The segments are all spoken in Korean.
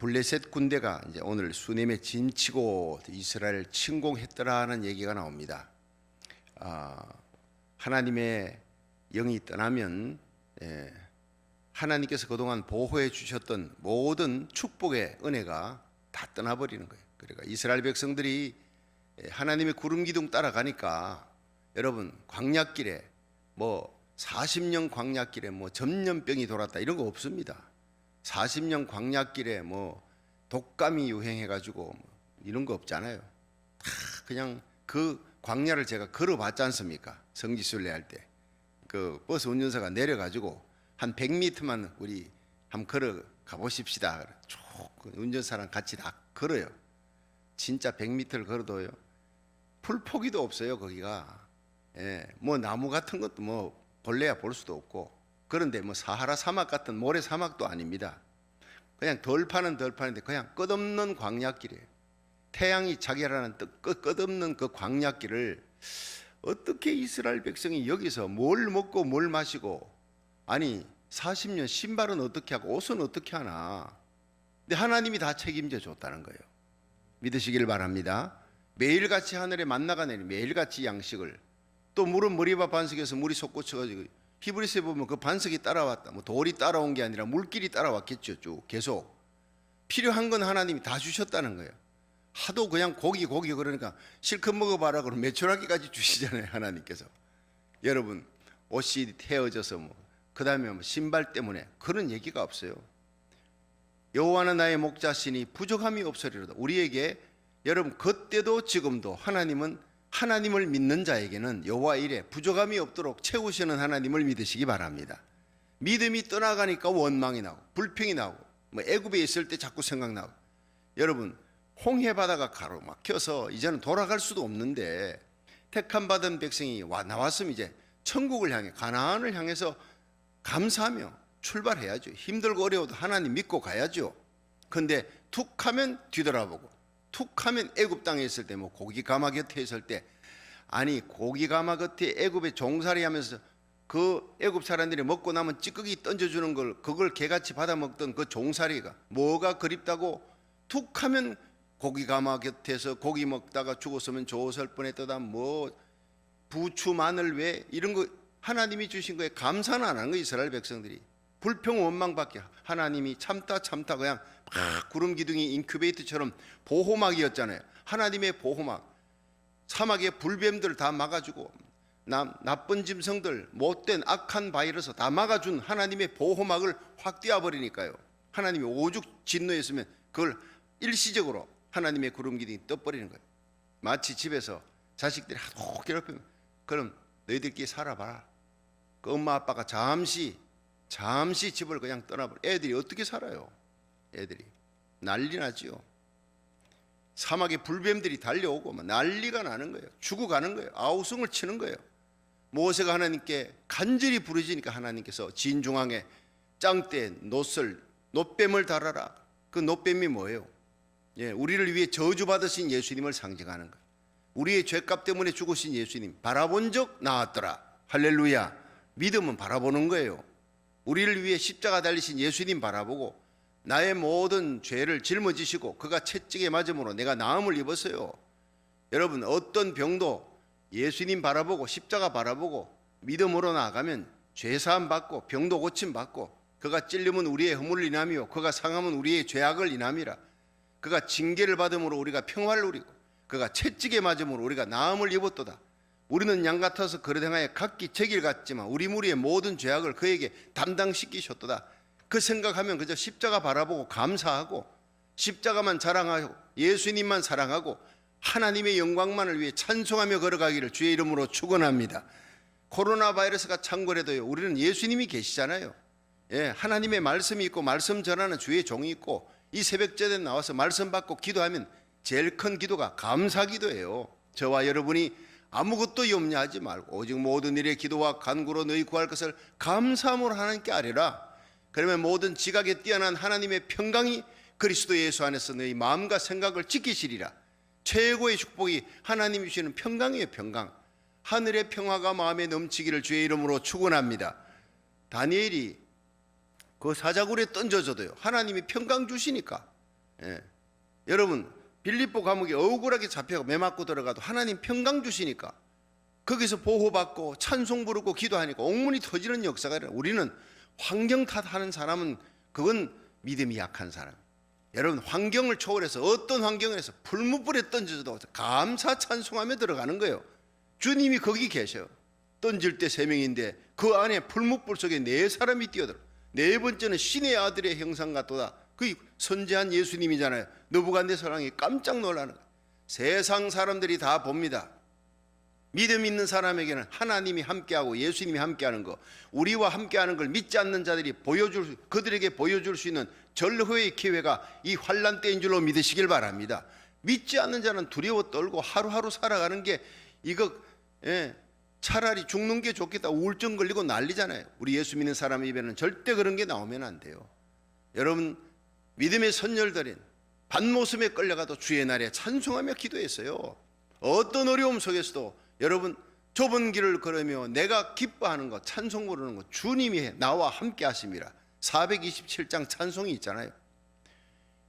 블레셋 군대가 이제 오늘 수넴에 진치고 이스라엘을 침공했더라는 얘기가 나옵니다. 하나님의 영이 떠나면 하나님께서 그동안 보호해 주셨던 모든 축복의 은혜가 다 떠나버리는 거예요. 그러니까 이스라엘 백성들이 하나님의 구름 기둥 따라가니까 여러분 광야길에 40년 광야길에 전염병이 돌았다 이런 거 없습니다. 40년 광야길에 독감이 유행해가지고 이런 거 없잖아요. 다 그냥 그 광야를 제가 걸어봤지 않습니까? 성지순례 할 때 그 버스 운전사가 내려가지고 한 100m만 우리 한번 걸어 가보십시다. 쭉 운전사랑 같이 다 걸어요. 진짜 100m를 걸어도요 풀포기도 없어요. 거기가 나무 같은 것도 볼래야 볼 수도 없고, 그런데 사하라 사막 같은 모래 사막도 아닙니다. 그냥 덜파는 덜파는데 그냥 끝없는 광야길이에요. 태양이 자결하는 끝없는 그 광야길을 어떻게 이스라엘 백성이 여기서 뭘 먹고 뭘 마시고, 아니 40년 신발은 어떻게 하고 옷은 어떻게 하나. 근데 하나님이 다 책임져 줬다는 거예요. 믿으시길 바랍니다. 매일같이 하늘에 만나가 내리 매일같이 양식을, 또 물은 머리밥 반석에서 물이 솟구쳐가지고 히브리서에 보면 그 반석이 따라왔다. 돌이 따라온 게 아니라 물길이 따라왔겠죠. 쭉 계속 필요한 건 하나님이 다 주셨다는 거예요. 하도 그냥 고기 그러니까 실컷 먹어봐라 그러면 메추라기까지 주시잖아요. 하나님께서. 여러분 옷이 헤어져서 그 다음에 신발 때문에 그런 얘기가 없어요. 여호와는 나의 목자시니 부족함이 없으리로다. 우리에게 여러분 그때도 지금도 하나님을 믿는 자에게는 여호와 일에 부족함이 없도록 채우시는 하나님을 믿으시기 바랍니다. 믿음이 떠나가니까 원망이 나고 불평이 나고 애굽에 있을 때 자꾸 생각나고, 여러분 홍해 바다가 가로막혀서 이제는 돌아갈 수도 없는데 택함 받은 백성이 나왔으면 이제 천국을 향해 가나안을 향해서 감사하며 출발해야죠. 힘들고 어려워도 하나님 믿고 가야죠. 그런데 툭 하면 뒤돌아보고, 툭 하면 애굽 땅에 있을 때 고기 가마 곁에 있을 때, 아니 고기 가마 곁에 애굽에 종살이 하면서 그 애굽 사람들이 먹고 나면 찌꺼기 던져주는 걸 그걸 개같이 받아 먹던 그 종살이가 뭐가 그립다고 툭 하면 고기 가마 곁에서 고기 먹다가 죽었으면 좋았을 뻔했다. 부추 마늘 왜 이런 거 하나님이 주신 거에 감사는 안 한 거예요. 이스라엘 백성들이 불평 원망밖에. 하나님이 참다 그냥 막 구름 기둥이 인큐베이터처럼 보호막이었잖아요. 하나님의 보호막. 사막의 불뱀들 다 막아주고 나쁜 짐승들 못된 악한 바이러스 다 막아준 하나님의 보호막을 확 띄워버리니까요. 하나님이 오죽 진노했으면 그걸 일시적으로 하나님의 구름 기둥이 떠버리는 거예요. 마치 집에서 자식들이 하도 괴롭히면 그럼 너희들끼리 살아봐라. 그 엄마 아빠가 잠시 집을 그냥 떠나버려. 애들이 어떻게 살아요? 애들이 난리 나지요. 사막에 불뱀들이 달려오고 난리가 나는 거예요. 죽어가는 거예요. 아우성을 치는 거예요. 모세가 하나님께 간절히 부르짖으니까 하나님께서 진중앙에 짱대 놋뱀을 달아라. 그 놋뱀이 뭐예요? 우리를 위해 저주받으신 예수님을 상징하는 거예요. 우리의 죄값 때문에 죽으신 예수님 바라본 적 나왔더라. 할렐루야. 믿음은 바라보는 거예요. 우리를 위해 십자가 달리신 예수님 바라보고 나의 모든 죄를 짊어지시고 그가 채찍에 맞음으로 내가 나음을 입었어요. 여러분 어떤 병도 예수님 바라보고 십자가 바라보고 믿음으로 나아가면 죄사함 받고 병도 고침 받고, 그가 찔림은 우리의 허물을 인함이요 그가 상함은 우리의 죄악을 인함이라. 그가 징계를 받음으로 우리가 평화를 누리고 그가 채찍에 맞음으로 우리가 나음을 입었도다. 우리는 양 같아서 그릇 행하여 각기 제길 같지만 우리 무리의 모든 죄악을 그에게 담당시키셨도다. 그 생각하면 그저 십자가 바라보고 감사하고 십자가만 자랑하고 예수님만 사랑하고 하나님의 영광만을 위해 찬송하며 걸어가기를 주의 이름으로 축원합니다. 코로나 바이러스가 창궐해도요 우리는 예수님이 계시잖아요. 하나님의 말씀이 있고 말씀 전하는 주의 종이 있고 이 새벽제에 나와서 말씀 받고 기도하면 제일 큰 기도가 감사 기도예요. 저와 여러분이 아무것도 염려하지 말고 오직 모든 일에 기도와 간구로 너희 구할 것을 감사함으로 하나님께 아뢰라. 그러면 모든 지각에 뛰어난 하나님의 평강이 그리스도 예수 안에서 너희 마음과 생각을 지키시리라. 최고의 축복이 하나님이 주시는 평강이에요. 평강. 하늘의 평화가 마음에 넘치기를 주의 이름으로 축원합니다. 다니엘이 그 사자굴에 던져져도요 하나님이 평강 주시니까 여러분 빌립보 감옥에 억울하게 잡혀가 매 맞고 들어가도 하나님 평강 주시니까 거기서 보호받고 찬송 부르고 기도하니까 옥문이 터지는 역사가 일어나. 우리는 환경 탓하는 사람은 그건 믿음이 약한 사람. 여러분 환경을 초월해서 어떤 환경에서 풀무불에 던져도 감사 찬송하며 들어가는 거예요. 주님이 거기 계셔. 던질 때 3명인데 그 안에 풀무불 속에 4사람이 뛰어들어. 4번째는 신의 아들의 형상 같도다. 그 선지한 예수님이잖아요. 느부갓네살왕이 깜짝 놀라는 거예요. 세상 사람들이 다 봅니다. 믿음 있는 사람에게는 하나님이 함께하고 예수님이 함께하는 거, 우리와 함께하는 걸 믿지 않는 자들이 그들에게 보여줄 수 있는 절호의 기회가 이 환난 때인 줄로 믿으시길 바랍니다. 믿지 않는 자는 두려워 떨고 하루하루 살아가는 게 이거 차라리 죽는 게 좋겠다 우울증 걸리고 난리잖아요. 우리 예수 믿는 사람 입에는 절대 그런 게 나오면 안 돼요. 여러분 믿음의 선열들인 반모섬에 끌려가도 주의 날에 찬송하며 기도했어요. 어떤 어려움 속에서도 여러분 좁은 길을 걸으며 내가 기뻐하는 것, 찬송 부르는 것, 주님이 나와 함께 하심이라. 427장 찬송이 있잖아요.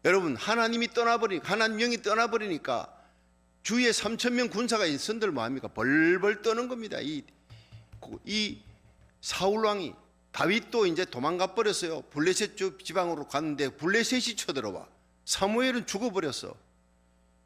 여러분 하나님이 떠나버리니까, 하나님 영이 떠나버리니까 주위에 3,000명 군사가 있은들 뭐합니까? 벌벌 떠는 겁니다. 이 사울왕이, 다윗도 이제 도망가 버렸어요. 블레셋 지방으로 갔는데 블레셋이 쳐들어와. 사무엘은 죽어버렸어.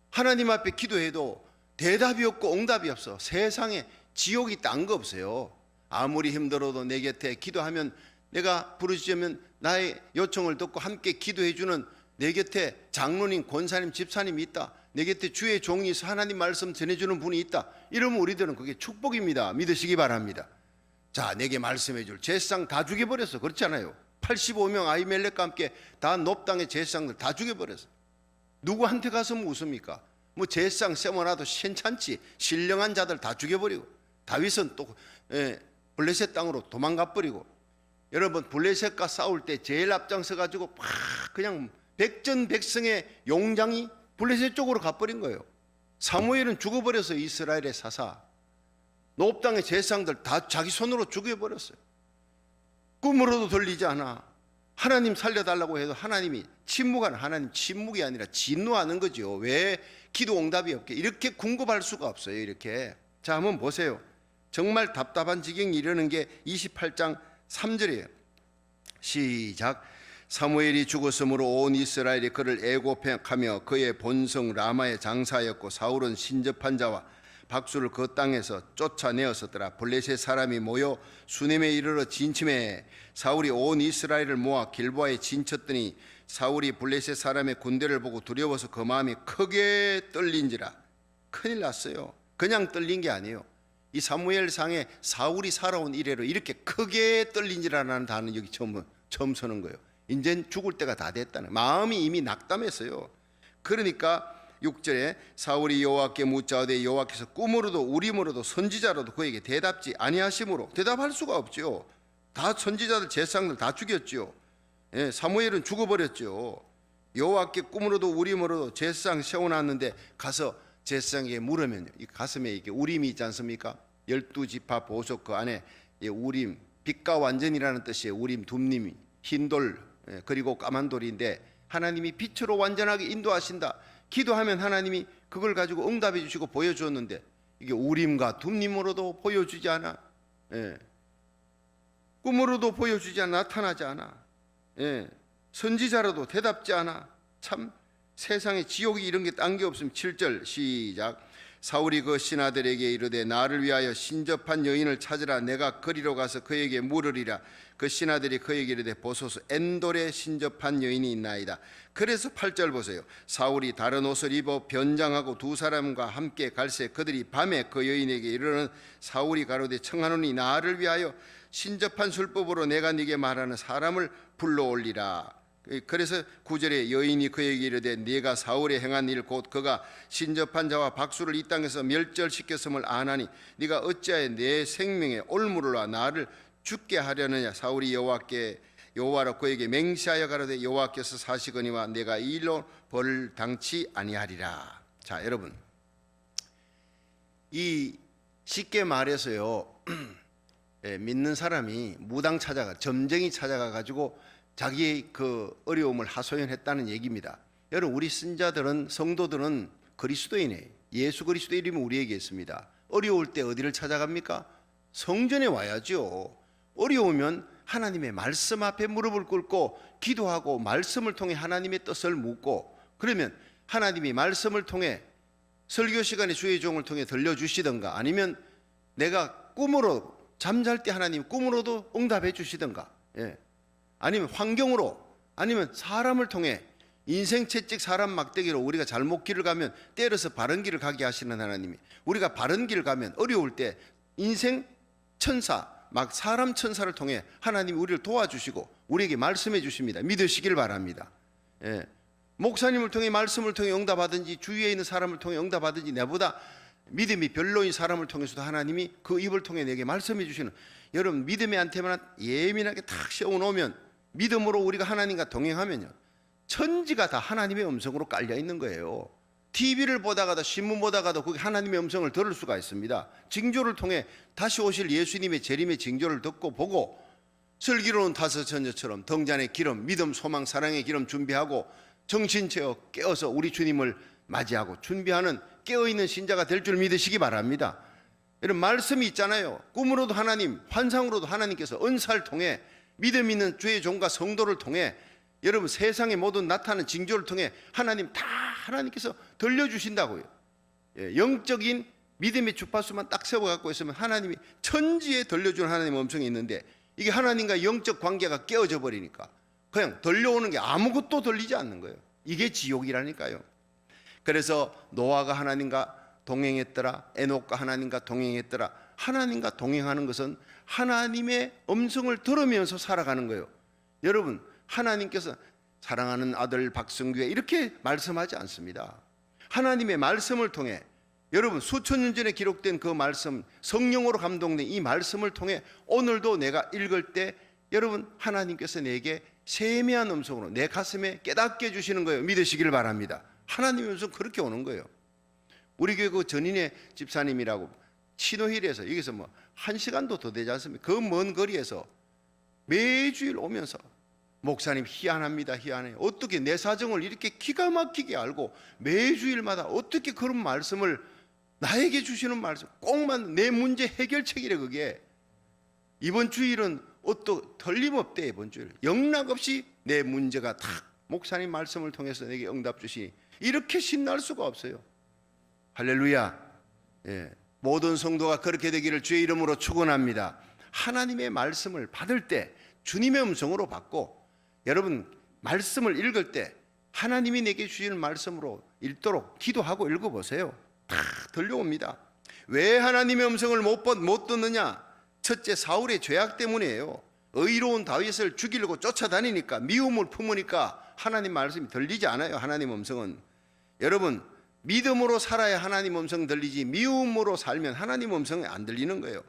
하나님 앞에 기도해도 대답이 없고 응답이 없어. 세상에 지옥이 딴 거 없어요. 아무리 힘들어도 내 곁에 기도하면, 내가 부르짖으면 나의 요청을 듣고 함께 기도해주는 내 곁에 장로님, 권사님, 집사님이 있다. 내 곁에 주의 종이 있어 하나님 말씀 전해주는 분이 있다. 이러면 우리들은 그게 축복입니다. 믿으시기 바랍니다. 자, 내게 말씀해줄 제사장 다 죽여버렸어. 그렇지 않아요? 85명 아히멜렉과 함께 다 놉당의 제사장들 다 죽여버렸어. 누구한테 가서 웃습니까? 뭐 제사장 세워놔도 괜찮지. 신령한 자들 다 죽여버리고, 다윗은 또 블레셋 땅으로 도망가 버리고. 여러분 블레셋과 싸울 때 제일 앞장서 가지고 막 그냥 백전백승의 용장이 블레셋 쪽으로 가버린 거예요. 사무엘은 죽어버려서 이스라엘의 사사, 노업 땅의 제사장들 다 자기 손으로 죽여버렸어요. 꿈으로도 들리지 않아. 하나님 살려달라고 해도 하나님이 침묵하는, 하나님 침묵이 아니라 진노하는 거죠. 왜 기도 응답이 없게? 이렇게 궁금할 수가 없어요. 이렇게. 자, 한번 보세요. 정말 답답한 지경이 이르는 게 28장 3절이에요. 시작. 사무엘이 죽었으므로 온 이스라엘이 그를 애고하며 그의 본성 라마에 장사하였고, 사울은 신접한 자와 박수를 그 땅에서 쫓아내었었더라. 블레셋 사람이 모여 수넴에 이르러 진침해 사울이 온 이스라엘을 모아 길보아에 진쳤더니 사울이 블레셋 사람의 군대를 보고 두려워서 그 마음이 크게 떨린지라. 큰일 났어요. 그냥 떨린 게 아니에요. 이 사무엘상에 사울이 살아온 이래로 이렇게 크게 떨린지라는 단어는 여기 처음 쓰는 거예요. 이젠 죽을 때가 다 됐다는, 마음이 이미 낙담했어요. 그러니까 6절에 사울이 여호와께 묻자오되 여호와께서 꿈으로도 우림으로도 선지자로도 그에게 대답지 아니하심으로, 대답할 수가 없죠. 다 선지자들 제사장들 다 죽였죠. 사무엘은 죽어버렸죠. 여호와께 꿈으로도 우림으로도 제사장 세워놨는데 가서 제사장에게 물으면요, 이 가슴에 이게 우림이 있지 않습니까? 12지파 보석 그 안에 우림, 빛과 완전이라는 뜻이에요. 우림, 둠림이 흰돌 그리고 까만 돌인데 하나님이 빛으로 완전하게 인도하신다. 기도하면 하나님이 그걸 가지고 응답해 주시고 보여주었는데 이게 우림과 둠림으로도 보여주지 않아. 꿈으로도 보여주지 않아. 나타나지 않아. 선지자로도 대답지 않아. 참 세상에 지옥이 이런 게 딴 게 없으면. 7절 시작. 사울이 그 신하들에게 이르되 나를 위하여 신접한 여인을 찾으라. 내가 거리로 가서 그에게 물으리라. 그 신하들이 그에게 이르되 보소서 엔돌에 신접한 여인이 있나이다. 그래서 8절 보세요. 사울이 다른 옷을 입어 변장하고 두 사람과 함께 갈새 그들이 밤에 그 여인에게 이르는 사울이 가로되 청하노니 나를 위하여 신접한 술법으로 내가 네게 말하는 사람을 불러올리라. 그래서 9절에 여인이 그에게 이르되 네가 사울에 행한 일 곧 그가 신접한 자와 박수를 이 땅에서 멸절시켰음을 아나니 네가 어찌하여 내 생명에 올무를와 나를 죽게 하려느냐. 사울이 여호와로 그에게 맹세하여 가로되 여호와께서 사시거니와 내가 이 일로 벌을 당치 아니하리라. 자, 여러분 이 쉽게 말해서요 믿는 사람이 무당 찾아가, 점쟁이 찾아가 가지고 자기의 그 어려움을 하소연했다는 얘기입니다. 여러분, 우리 신자들은, 성도들은 그리스도인이에요. 예수 그리스도의 이름이 우리에게 있습니다. 어려울 때 어디를 찾아갑니까? 성전에 와야죠. 어려우면 하나님의 말씀 앞에 무릎을 꿇고 기도하고 말씀을 통해 하나님의 뜻을 묻고, 그러면 하나님이 말씀을 통해 설교 시간에 주의 종을 통해 들려주시던가, 아니면 내가 꿈으로 잠잘 때 하나님 꿈으로도 응답해 주시던가, 아니면 환경으로, 아니면 사람을 통해 인생 채찍 사람 막대기로 우리가 잘못 길을 가면 때려서 바른 길을 가게 하시는 하나님이, 우리가 바른 길을 가면 어려울 때 인생 천사, 막 사람 천사를 통해 하나님이 우리를 도와주시고 우리에게 말씀해 주십니다. 믿으시길 바랍니다. 목사님을 통해 말씀을 통해 응답하든지 주위에 있는 사람을 통해 응답하든지 내보다 믿음이 별로인 사람을 통해서도 하나님이 그 입을 통해 내게 말씀해 주시는, 여러분 믿음의 안테나 예민하게 탁 세워놓으면, 믿음으로 우리가 하나님과 동행하면요, 천지가 다 하나님의 음성으로 깔려 있는 거예요. TV를 보다가도 신문 보다가도 거기 하나님의 음성을 들을 수가 있습니다. 징조를 통해 다시 오실 예수님의 재림의 징조를 듣고 보고, 슬기로운 다섯 처녀처럼 등잔의 기름, 믿음, 소망, 사랑의 기름 준비하고 정신채어 깨어서 우리 주님을 맞이하고 준비하는 깨어있는 신자가 될 줄 믿으시기 바랍니다. 이런 말씀이 있잖아요. 꿈으로도 하나님, 환상으로도 하나님께서 은사를 통해 믿음 있는 주의 종과 성도를 통해, 여러분 세상의 모든 나타나는 징조를 통해 하나님 다 하나님께서 들려주신다고요. 영적인 믿음의 주파수만 딱 세워갖고 있으면 하나님이 천지에 들려주는 하나님의 음성이 있는데, 이게 하나님과 영적 관계가 깨어져 버리니까 그냥 들려오는 게 아무것도 들리지 않는 거예요. 이게 지옥이라니까요. 그래서 노아가 하나님과 동행했더라, 에녹과 하나님과 동행했더라. 하나님과 동행하는 것은 하나님의 음성을 들으면서 살아가는 거예요. 여러분, 하나님께서 사랑하는 아들 박성규에 이렇게 말씀하지 않습니다. 하나님의 말씀을 통해, 여러분 수천 년 전에 기록된 그 말씀, 성령으로 감동된 이 말씀을 통해 오늘도 내가 읽을 때 여러분 하나님께서 내게 세미한 음성으로 내 가슴에 깨닫게 해주시는 거예요. 믿으시길 바랍니다. 하나님의 음성 그렇게 오는 거예요. 우리 교회 그 전인의 집사님이라고 치노힐에서, 여기서 뭐 1시간도 더 되지 않습니까? 그 먼 거리에서 매주일 오면서, 목사님 희한합니다, 희한해요. 어떻게 내 사정을 이렇게 기가 막히게 알고 매주일마다 어떻게 그런 말씀을 나에게 주시는 말씀, 꼭만 내 문제 해결책이래. 그게 이번 주일은 어떠 틀림없대. 이번 주일 영락없이 내 문제가 다 목사님 말씀을 통해서 내게 응답 주시니 이렇게 신날 수가 없어요. 할렐루야. 모든 성도가 그렇게 되기를 주의 이름으로 축원합니다. 하나님의 말씀을 받을 때 주님의 음성으로 받고, 여러분 말씀을 읽을 때 하나님이 내게 주시는 말씀으로 읽도록 기도하고 읽어보세요. 다 들려옵니다. 왜 하나님의 음성을 못 듣느냐? 첫째, 사울의 죄악 때문이에요. 의로운 다윗을 죽이려고 쫓아다니니까, 미움을 품으니까 하나님 말씀이 들리지 않아요. 하나님 음성은, 여러분 믿음으로 살아야 하나님 음성 들리지, 미움으로 살면 하나님 음성이 안 들리는 거예요.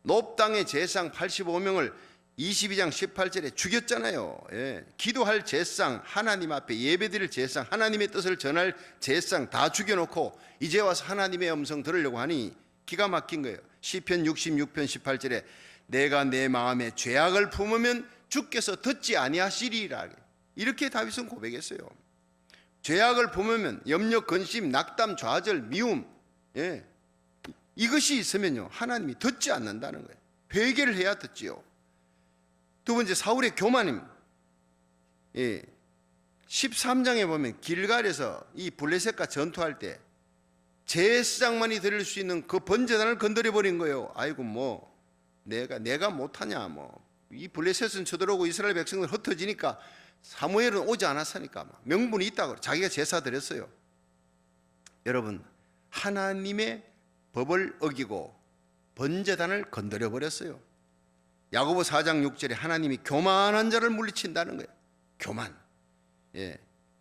놋당의 제상 85명을 22장 18절에 죽였잖아요. 기도할 제상, 하나님 앞에 예배드릴 제상, 하나님의 뜻을 전할 제상 다 죽여놓고 이제 와서 하나님의 음성 들으려고 하니 기가 막힌 거예요. 시편 66편 18절에 내가 내 마음에 죄악을 품으면 주께서 듣지 아니하시리라, 이렇게 다윗은 고백했어요. 죄악을 품으면 염려, 근심, 낙담, 좌절, 미움, 이것이 있으면요 하나님이 듣지 않는다는 거예요. 회개를 해야 듣지요. 두 번째, 사울의 교만임. 13장에 보면 길갈에서 이 블레셋과 전투할 때 제사장만이 드릴 수 있는 그 번제단을 건드려 버린 거예요. 아이고 뭐 내가 못하냐, 뭐 이 블레셋은 쳐들어오고 이스라엘 백성들 흩어지니까 사무엘은 오지 않았으니까 명분이 있다고 자기가 제사 드렸어요. 여러분, 하나님의 법을 어기고 번제단을 건드려 버렸어요. 야고보 4장 6절에 하나님이 교만한 자를 물리친다는 거예요. 교만.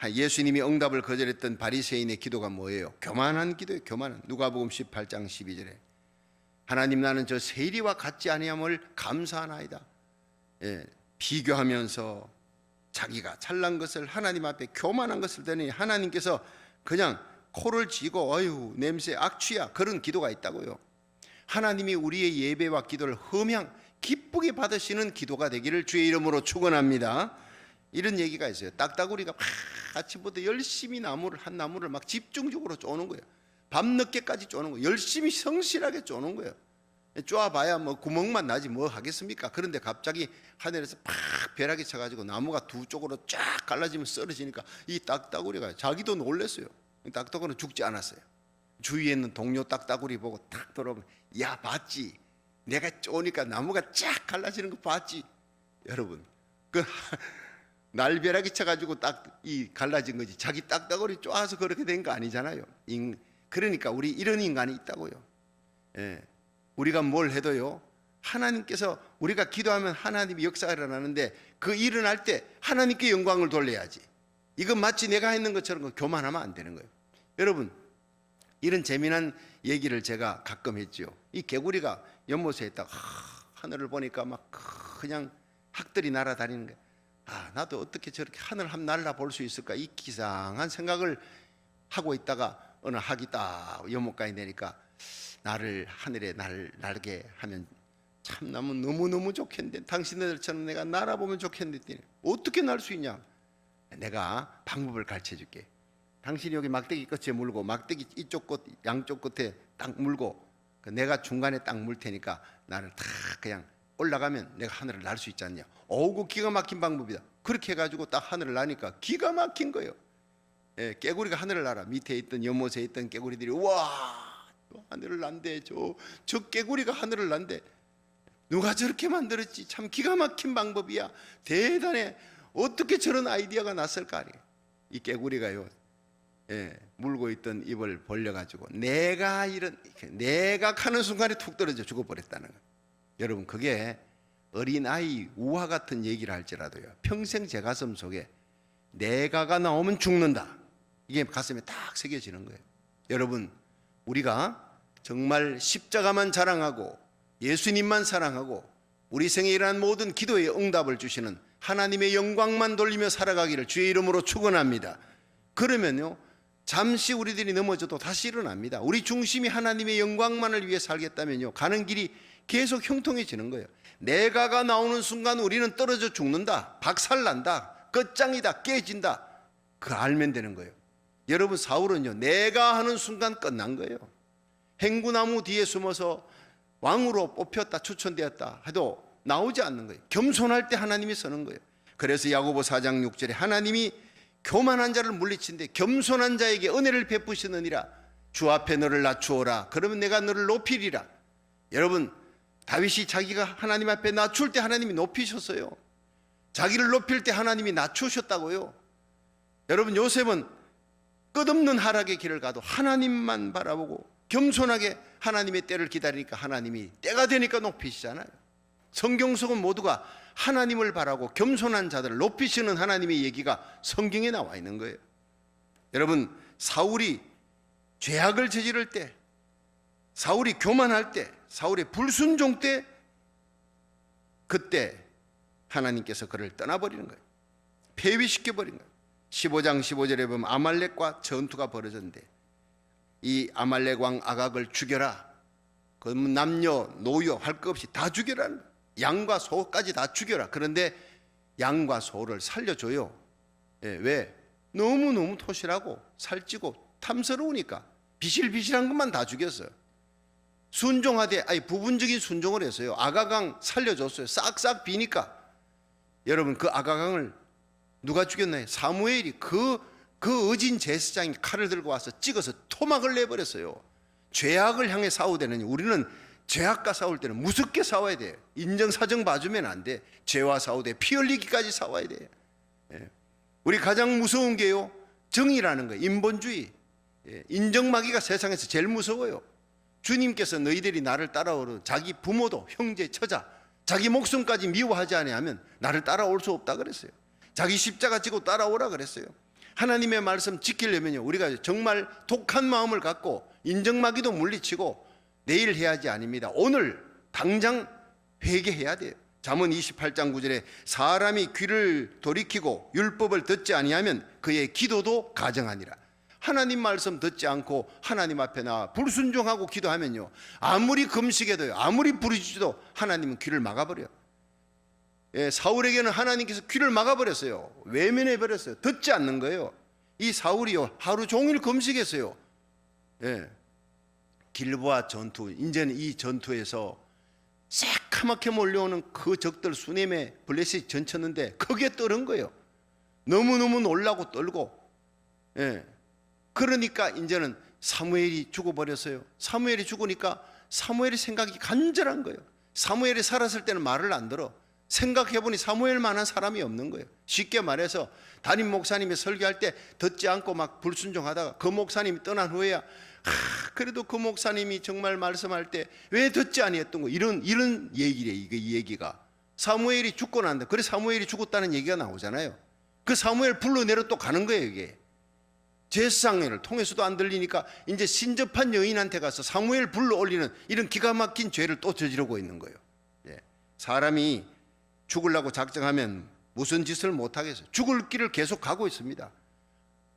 예수님이 응답을 거절했던 바리새인의 기도가 뭐예요? 교만한 기도예요. 교만한. 누가복음 18장 12절에 하나님, 나는 저 세리와 같지 아니함을 감사하나이다. 비교하면서 자기가 잘난 것을 하나님 앞에 교만한 것을 드니 하나님께서 그냥 코를 쥐고 어휴 냄새 악취야, 그런 기도가 있다고요. 하나님이 우리의 예배와 기도를 기쁘게 받으시는 기도가 되기를 주의 이름으로 축원합니다. 이런 얘기가 있어요. 딱따구리가 막 아침부터 열심히 한 나무를 막 집중적으로 쪼는 거예요. 밤늦게까지 쪼는 거예요. 열심히 성실하게 쪼는 거예요. 쪼아봐야 뭐 구멍만 나지 뭐 하겠습니까? 그런데 갑자기 하늘에서 팍 벼락이 쳐가지고 나무가 두 쪽으로 쫙 갈라지면 쓰러지니까 이 딱따구리가 자기도 놀랐어요. 딱따구리는 죽지 않았어요. 주위에 있는 동료 딱따구리 보고 탁 돌아오면, 야 봤지? 내가 쪼니까 나무가 쫙 갈라지는 거 봤지? 여러분, 그 날벼락이 쳐가지고 딱 이 갈라진 거지, 자기 딱따구리 쪼아서 그렇게 된 거 아니잖아요. 그러니까 우리 이런 인간이 있다고요. 예. 우리가 뭘 해도요, 하나님께서, 우리가 기도하면 하나님이 역사가 일어나는데 그 일어날 때 하나님께 영광을 돌려야지. 이건 마치 내가 했는 것처럼 교만하면 안 되는 거예요. 여러분, 이런 재미난 얘기를 제가 가끔 했죠. 이 개구리가 연못에 있다가 하늘을 보니까 막 그냥 학들이 날아다니는 거예요. 아, 나도 어떻게 저렇게 하늘 한번 날아볼 수 있을까, 이 기상한 생각을 하고 있다가 어느 학이 딱 연못가에 내니까 나를 하늘에 날게 하면 참 나면 너무너무 좋겠는데, 당신들처럼 내가 날아보면 좋겠는데 어떻게 날 수 있냐? 내가 방법을 가르쳐 줄게. 당신이 여기 막대기 끝에 물고 막대기 이쪽 끝 양쪽 끝에 딱 물고 내가 중간에 딱 물 테니까 나를 다 그냥 올라가면 내가 하늘을 날 수 있지 않냐? 어우, 그 기가 막힌 방법이다. 그렇게 해가지고 딱 하늘을 나니까 기가 막힌 거예요. 예, 개구리가 하늘을 날아. 밑에 있던 연못에 있던 개구리들이 와, 하늘을 난대. 저 개구리가 하늘을 난대. 누가 저렇게 만들었지? 참 기가 막힌 방법이야. 대단해. 어떻게 저런 아이디어가 났을까? 아니에요. 이 개구리가요, 예, 물고 있던 입을 벌려가지고 내가 가는 순간에 툭 떨어져 죽어버렸다는 거예요. 여러분, 그게 어린아이 우화 같은 얘기를 할지라도요, 평생 제 가슴 속에 내가가 나오면 죽는다, 이게 가슴에 딱 새겨지는 거예요. 여러분, 우리가 정말 십자가만 자랑하고 예수님만 사랑하고 우리 생에 일어난 모든 기도의 응답을 주시는 하나님의 영광만 돌리며 살아가기를 주의 이름으로 축원합니다. 그러면요, 잠시 우리들이 넘어져도 다시 일어납니다. 우리 중심이 하나님의 영광만을 위해 살겠다면요, 가는 길이 계속 형통해지는 거예요. 내가가 나오는 순간 우리는 떨어져 죽는다, 박살난다, 끝장이다, 깨진다, 그거 알면 되는 거예요. 여러분, 사울은요, 내가 하는 순간 끝난 거예요. 행구나무 뒤에 숨어서 왕으로 뽑혔다, 추천되었다 해도 나오지 않는 거예요. 겸손할 때 하나님이 서는 거예요. 그래서 야고보 4장 6절에 하나님이 교만한 자를 물리친데 겸손한 자에게 은혜를 베푸시느니라. 주 앞에 너를 낮추어라, 그러면 내가 너를 높이리라. 여러분, 다윗이 자기가 하나님 앞에 낮출 때 하나님이 높이셨어요. 자기를 높일 때 하나님이 낮추셨다고요. 여러분, 요셉은 끝없는 하락의 길을 가도 하나님만 바라보고 겸손하게 하나님의 때를 기다리니까 하나님이 때가 되니까 높이시잖아요. 성경 속은 모두가 하나님을 바라고 겸손한 자들을 높이시는 하나님의 얘기가 성경에 나와 있는 거예요. 여러분, 사울이 죄악을 저지를 때, 사울이 교만할 때, 사울의 불순종 때, 그때 하나님께서 그를 떠나버리는 거예요. 폐위시켜버린 거예요. 15장 15절에 보면 아말렉과 전투가 벌어졌는데 이 아말렉 왕 아각을 죽여라. 그러면 남녀 노여 할 것 없이 다 죽여라는 거예요. 양과 소까지 다 죽여라. 그런데 양과 소를 살려줘요. 예, 왜? 너무너무 토실하고 살찌고 탐스러우니까 비실비실한 것만 다 죽였어요. 순종하되, 부분적인 순종을 했어요. 아가강 살려줬어요. 싹싹 비니까. 여러분, 그 아가강을 누가 죽였나요? 사무엘이 그 어진 제사장이 칼을 들고 와서 찍어서 토막을 내버렸어요. 죄악을 향해 싸우되는, 우리는 죄악과 싸울 때는 무섭게 싸워야 돼요. 인정사정 봐주면 안 돼. 죄와 싸우되 피 흘리기까지 싸워야 돼요. 예. 우리 가장 무서운 게요, 정의라는 거예요. 인본주의. 예. 인정마귀가 세상에서 제일 무서워요. 주님께서 너희들이 나를 따라오려 자기 부모도 형제 처자 자기 목숨까지 미워하지 아니하면 나를 따라올 수 없다 그랬어요. 자기 십자가 지고 따라오라 그랬어요. 하나님의 말씀 지키려면요, 우리가 정말 독한 마음을 갖고 인정마귀도 물리치고 내일 해야지 아닙니다. 오늘 당장 회개해야 돼요. 잠언 28장 9절에 사람이 귀를 돌이키고 율법을 듣지 아니하면 그의 기도도 가정하니라. 하나님 말씀 듣지 않고 하나님 앞에 나와 불순종하고 기도하면요, 아무리 금식해도요, 아무리 부르짖어도 하나님은 귀를 막아버려요. 사울에게는 하나님께서 귀를 막아버렸어요. 외면해버렸어요. 듣지 않는 거예요. 이 사울이요, 하루 종일 금식했어요. 길보아 전투, 이제는 이 전투에서 새카맣게 몰려오는 그 적들 수넴의 블레셋이 전쳤는데 거기에 떨은 거예요. 너무너무 놀라고 떨고. 그러니까 이제는 사무엘이 죽어버렸어요. 사무엘이 죽으니까 사무엘의 생각이 간절한 거예요. 사무엘이 살았을 때는 말을 안 들어. 생각해보니 사무엘만한 사람이 없는 거예요. 쉽게 말해서 담임 목사님이 설교할 때 듣지 않고 막 불순종하다가 그 목사님이 떠난 후에야 그래도 그 목사님이 정말 말씀할 때 왜 듣지 아니했던 거, 이런 얘기래. 이 얘기가 사무엘이 죽고 난다. 그래 사무엘이 죽었다는 얘기가 나오잖아요. 그 사무엘 불러내려 또 가는 거예요. 이게 제사상회를 통해서도 안 들리니까 이제 신접한 여인한테 가서 사무엘 불러 올리는 이런 기가 막힌 죄를 또 저지르고 있는 거예요. 사람이 죽으려고 작정하면 무슨 짓을 못하겠어요. 죽을 길을 계속 가고 있습니다.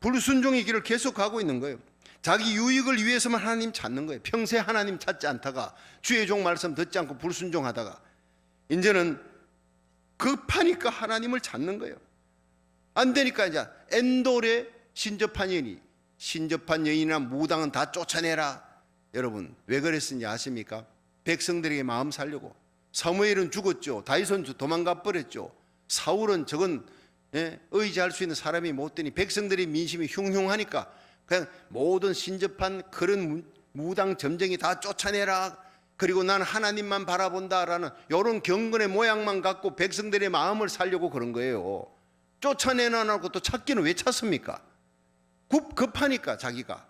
불순종의 길을 계속 가고 있는 거예요. 자기 유익을 위해서만 하나님 찾는 거예요. 평생 하나님 찾지 않다가 주의 종 말씀 듣지 않고 불순종하다가 이제는 급하니까 하나님을 찾는 거예요. 안 되니까 이제 엔돌의 신접한 여인이나 무당은 다 쫓아내라. 여러분 왜 그랬는지 아십니까? 백성들에게 마음 살려고. 사무엘은 죽었죠. 다윗은 도망가 버렸죠. 사울은 저건 의지할 수 있는 사람이 못 되니 백성들의 민심이 흉흉하니까 그냥 모든 신접한 그런 무당 점쟁이 다 쫓아내라. 그리고 난 하나님만 바라본다라는 이런 경건의 모양만 갖고 백성들의 마음을 살려고 그런 거예요. 쫓아내놔놓고 또 찾기는 왜 찾습니까? 급하니까 자기가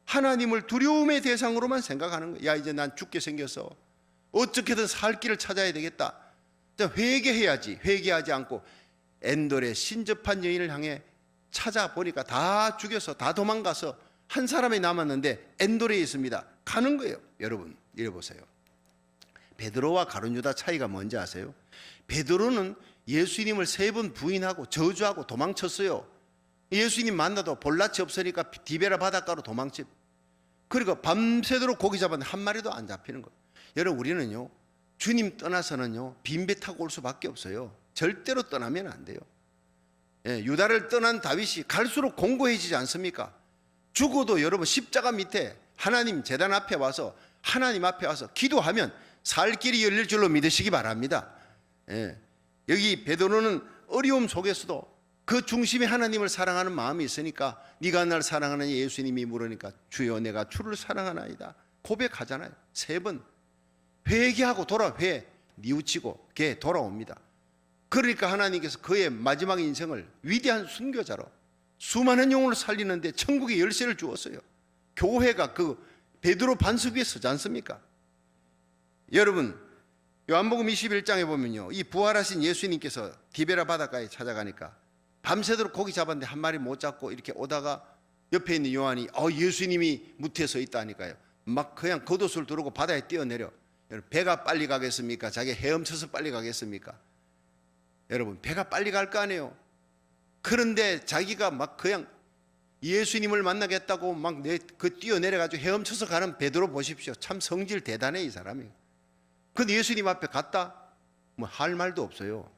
하나님을 두려움의 대상으로만 생각하는 거예요. 야 이제 난 죽게 생겨서 어떻게든 살 길을 찾아야 되겠다. 회개해야지. 회개하지 않고 엔돌의 신접한 여인을 향해 찾아보니까 다 죽여서 다 도망가서 한 사람이 남았는데 엔돌에 있습니다. 가는 거예요. 여러분 이래 보세요. 베드로와 가룟 유다 차이가 뭔지 아세요? 베드로는 예수님을 3번 부인하고 저주하고 도망쳤어요. 예수님 만나도 볼낯이 없으니까 디베라 바닷가로 도망치. 그리고 밤새도록 고기 잡았는데 한 마리도 안 잡히는 거예요. 여러분 우리는요 주님 떠나서는요 빈배 타고 올 수밖에 없어요. 절대로 떠나면 안 돼요. 유다를 떠난 다윗이 갈수록 공고해지지 않습니까? 죽어도 여러분 십자가 밑에 하나님 제단 앞에 와서 하나님 앞에 와서 기도하면 살 길이 열릴 줄로 믿으시기 바랍니다. 여기 베드로는 어려움 속에서도 그 중심에 하나님을 사랑하는 마음이 있으니까 네가 날 사랑하느냐 예수님이 물으니까 주여 내가 주를 사랑하나이다 고백하잖아요. 3번 회개하고 뉘우치고 걔 돌아옵니다. 그러니까 하나님께서 그의 마지막 인생을 위대한 순교자로 수많은 영혼을 살리는데 천국의 열쇠를 주었어요. 교회가 그 베드로 반석 위에 서지 않습니까? 여러분 요한복음 21장에 보면요 이 부활하신 예수님께서 디베라 바닷가에 찾아가니까 밤새도록 고기 잡았는데 한 마리 못 잡고 이렇게 오다가 옆에 있는 요한이 예수님이 무태에 서 있다니까요. 막 그냥 겉옷을 두르고 바다에 뛰어내려. 배가 빨리 가겠습니까? 자기 헤엄쳐서 빨리 가겠습니까? 여러분 배가 빨리 갈 거 아니에요. 그런데 자기가 막 그냥 예수님을 만나겠다고 막 뛰어내려가지고 헤엄쳐서 가는 베드로 보십시오. 참 성질 대단해 이 사람이. 근데 예수님 앞에 갔다 뭐 할 말도 없어요.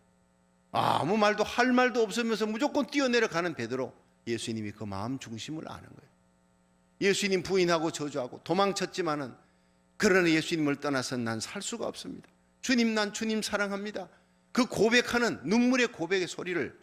아무 말도 할 말도 없으면서 무조건 뛰어내려가는 베드로. 예수님이 그 마음 중심을 아는 거예요. 예수님 부인하고 저주하고 도망쳤지만은 그러나 예수님을 떠나서는 난 살 수가 없습니다. 주님 난 주님 사랑합니다. 그 고백하는 눈물의 고백의 소리를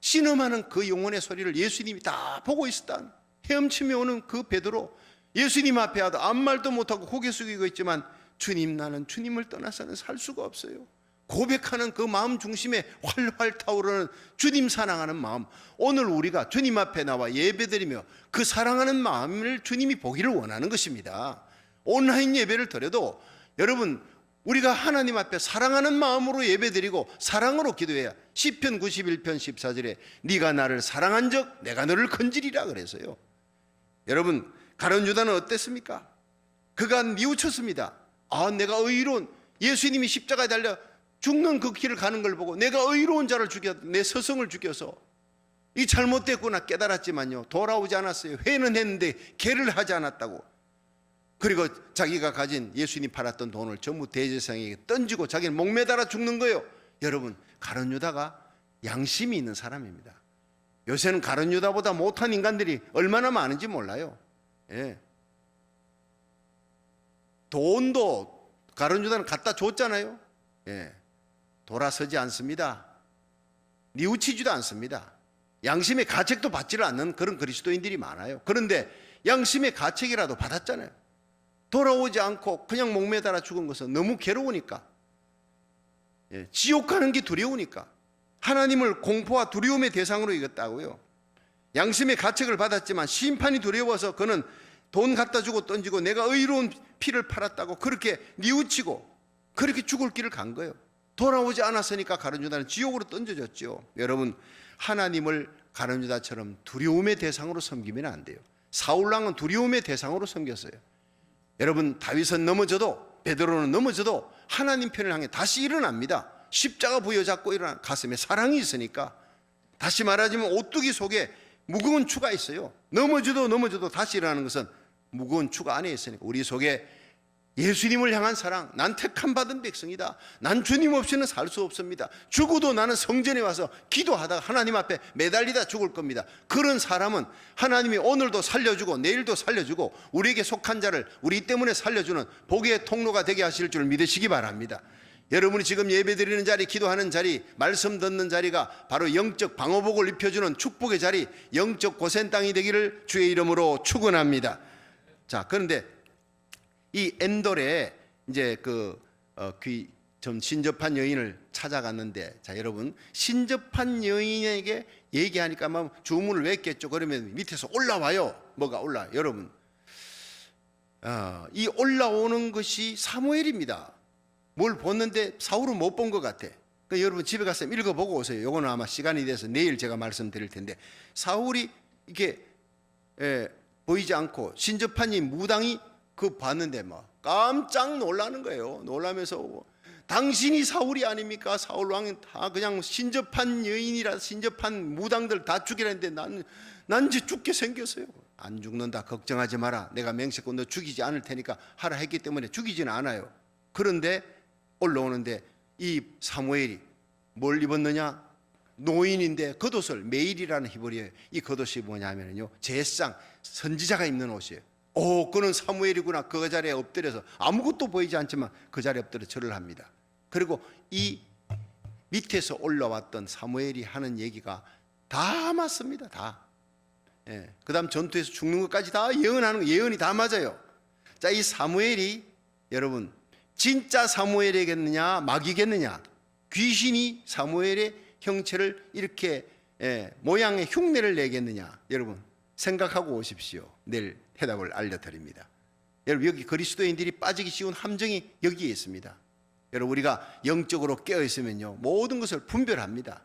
신음하는 그 영혼의 소리를 예수님이 다 보고 있었다. 헤엄치며 오는 그 베드로 예수님 앞에 와도 아무 말도 못하고 고개 숙이고 있지만 주님 나는 주님을 떠나서는 살 수가 없어요. 고백하는 그 마음 중심에 활활 타오르는 주님 사랑하는 마음. 오늘 우리가 주님 앞에 나와 예배드리며 그 사랑하는 마음을 주님이 보기를 원하는 것입니다. 온라인 예배를 드려도 여러분 우리가 하나님 앞에 사랑하는 마음으로 예배드리고 사랑으로 기도해야 시편 91편 14절에 네가 나를 사랑한 적 내가 너를 건지리라 그래서요. 여러분 가룟 유다는 어땠습니까? 그가 뉘우쳤습니다. 내가 의로운 예수님이 십자가에 달려 죽는 그 길을 가는 걸 보고 내가 의로운 자를 죽여서 내 스승을 죽여서 이 잘못됐구나 깨달았지만요 돌아오지 않았어요. 회는 했는데 개를 하지 않았다고. 그리고 자기가 가진 예수님 팔았던 돈을 전부 대제사장에게 던지고 자기는 목매달아 죽는 거예요. 여러분, 가룟 유다가 양심이 있는 사람입니다. 요새는 가룟 유다보다 못한 인간들이 얼마나 많은지 몰라요. 예. 돈도 가룟 유다는 갖다 줬잖아요. 예. 돌아서지 않습니다. 뉘우치지도 않습니다. 양심의 가책도 받지를 않는 그런 그리스도인들이 많아요. 그런데 양심의 가책이라도 받았잖아요. 돌아오지 않고 그냥 목매달아 죽은 것은 너무 괴로우니까, 예, 지옥 가는 게 두려우니까 하나님을 공포와 두려움의 대상으로 여겼다고요. 양심의 가책을 받았지만 심판이 두려워서 그는 돈 갖다 주고 던지고 내가 의로운 피를 팔았다고 그렇게 뉘우치고 그렇게 죽을 길을 간 거예요. 돌아오지 않았으니까 가룟 유다는 지옥으로 던져졌죠. 여러분, 하나님을 가룟 유다처럼 두려움의 대상으로 섬기면 안 돼요. 사울 왕은 두려움의 대상으로 섬겼어요. 여러분, 다윗은 넘어져도, 베드로는 넘어져도 하나님 편을 향해 다시 일어납니다. 십자가 부여잡고 일어나, 가슴에 사랑이 있으니까. 다시 말하자면 오뚜기 속에 무거운 추가 있어요. 넘어져도 다시 일어나는 것은 무거운 추가 안에 있으니까. 우리 속에 예수님을 향한 사랑, 난 택함 받은 백성이다, 난 주님 없이는 살 수 없습니다, 죽어도 나는 성전에 와서 기도하다가 하나님 앞에 매달리다 죽을 겁니다, 그런 사람은 하나님이 오늘도 살려주고 내일도 살려주고 우리에게 속한 자를 우리 때문에 살려주는 복의 통로가 되게 하실 줄 믿으시기 바랍니다. 여러분이 지금 예배드리는 자리, 기도하는 자리, 말씀 듣는 자리가 바로 영적 방어복을 입혀주는 축복의 자리, 영적 고센 땅이 되기를 주의 이름으로 축원합니다. 자, 그런데 이 엔돌에 이제 좀 신접한 여인을 찾아갔는데, 자, 여러분, 신접한 여인에게 얘기하니까 막 주문을 외웠겠죠. 그러면 밑에서 올라와요. 뭐가 올라? 여러분, 이 올라오는 것이 사무엘입니다. 뭘 봤는데 사울은 못 본 것 같아. 그러니까 여러분 집에 가서 읽어보고 오세요. 요거는 아마 시간이 돼서 내일 제가 말씀드릴 텐데, 사울이 이게 보이지 않고 신접한 이 무당이 봤는데 막 깜짝 놀라는 거예요. 놀라면서 당신이 사울이 아닙니까? 사울 왕은 다 그냥 신접한 여인이라 신접한 무당들 다 죽이라는데 난 이제 죽게 생겼어요. 안 죽는다, 걱정하지 마라, 내가 맹세코 너 죽이지 않을 테니까 하라 했기 때문에 죽이지는 않아요. 그런데 올라오는데 이 사무엘이 뭘 입었느냐? 노인인데 겉옷을, 메일이라는 히브리어예요. 이 겉옷이 뭐냐면요, 제사장 선지자가 입는 옷이에요. 그는 사무엘이구나. 그 자리에 엎드려서 아무것도 보이지 않지만 그 자리에 엎드려 절을 합니다. 그리고 이 밑에서 올라왔던 사무엘이 하는 얘기가 다 맞습니다. 다. 예. 그 다음 전투에서 죽는 것까지 다 예언하는 거, 예언이 다 맞아요. 자, 이 사무엘이 여러분 진짜 사무엘이겠느냐 마귀겠느냐, 귀신이 사무엘의 형체를 이렇게 모양의 흉내를 내겠느냐, 여러분 생각하고 오십시오. 내일 해답을 알려드립니다. 여러분, 여기 그리스도인들이 빠지기 쉬운 함정이 여기에 있습니다. 여러분, 우리가 영적으로 깨어있으면요 모든 것을 분별합니다.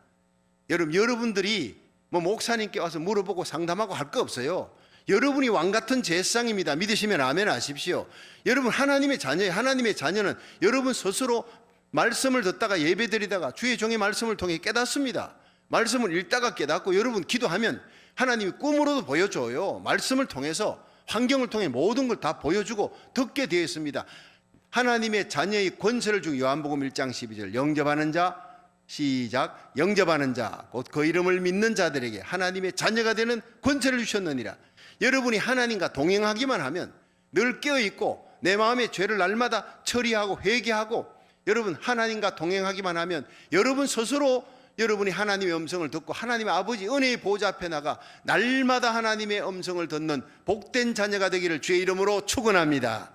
여러분들이 목사님께 와서 물어보고 상담하고 할 거 없어요. 여러분이 왕같은 제사장입니다. 믿으시면 아멘 하십시오. 여러분 하나님의 자녀예요. 하나님의 자녀는 여러분 스스로 말씀을 듣다가 예배드리다가 주의 종의 말씀을 통해 깨닫습니다. 말씀을 읽다가 깨닫고, 여러분 기도하면 하나님이 꿈으로도 보여줘요. 말씀을 통해서, 환경을 통해 모든 걸 다 보여주고 듣게 되어 있습니다. 하나님의 자녀의 권세를 주고, 요한복음 1장 12절, 영접하는 자, 시작, 영접하는 자, 곧 그 이름을 믿는 자들에게 하나님의 자녀가 되는 권세를 주셨느니라. 여러분이 하나님과 동행하기만 하면, 늘 깨어있고 내 마음의 죄를 날마다 처리하고 회개하고, 여러분 하나님과 동행하기만 하면 여러분 스스로 여러분이 하나님의 음성을 듣고 하나님의 아버지 은혜의 보좌 앞에 나가 날마다 하나님의 음성을 듣는 복된 자녀가 되기를 주의 이름으로 축원합니다.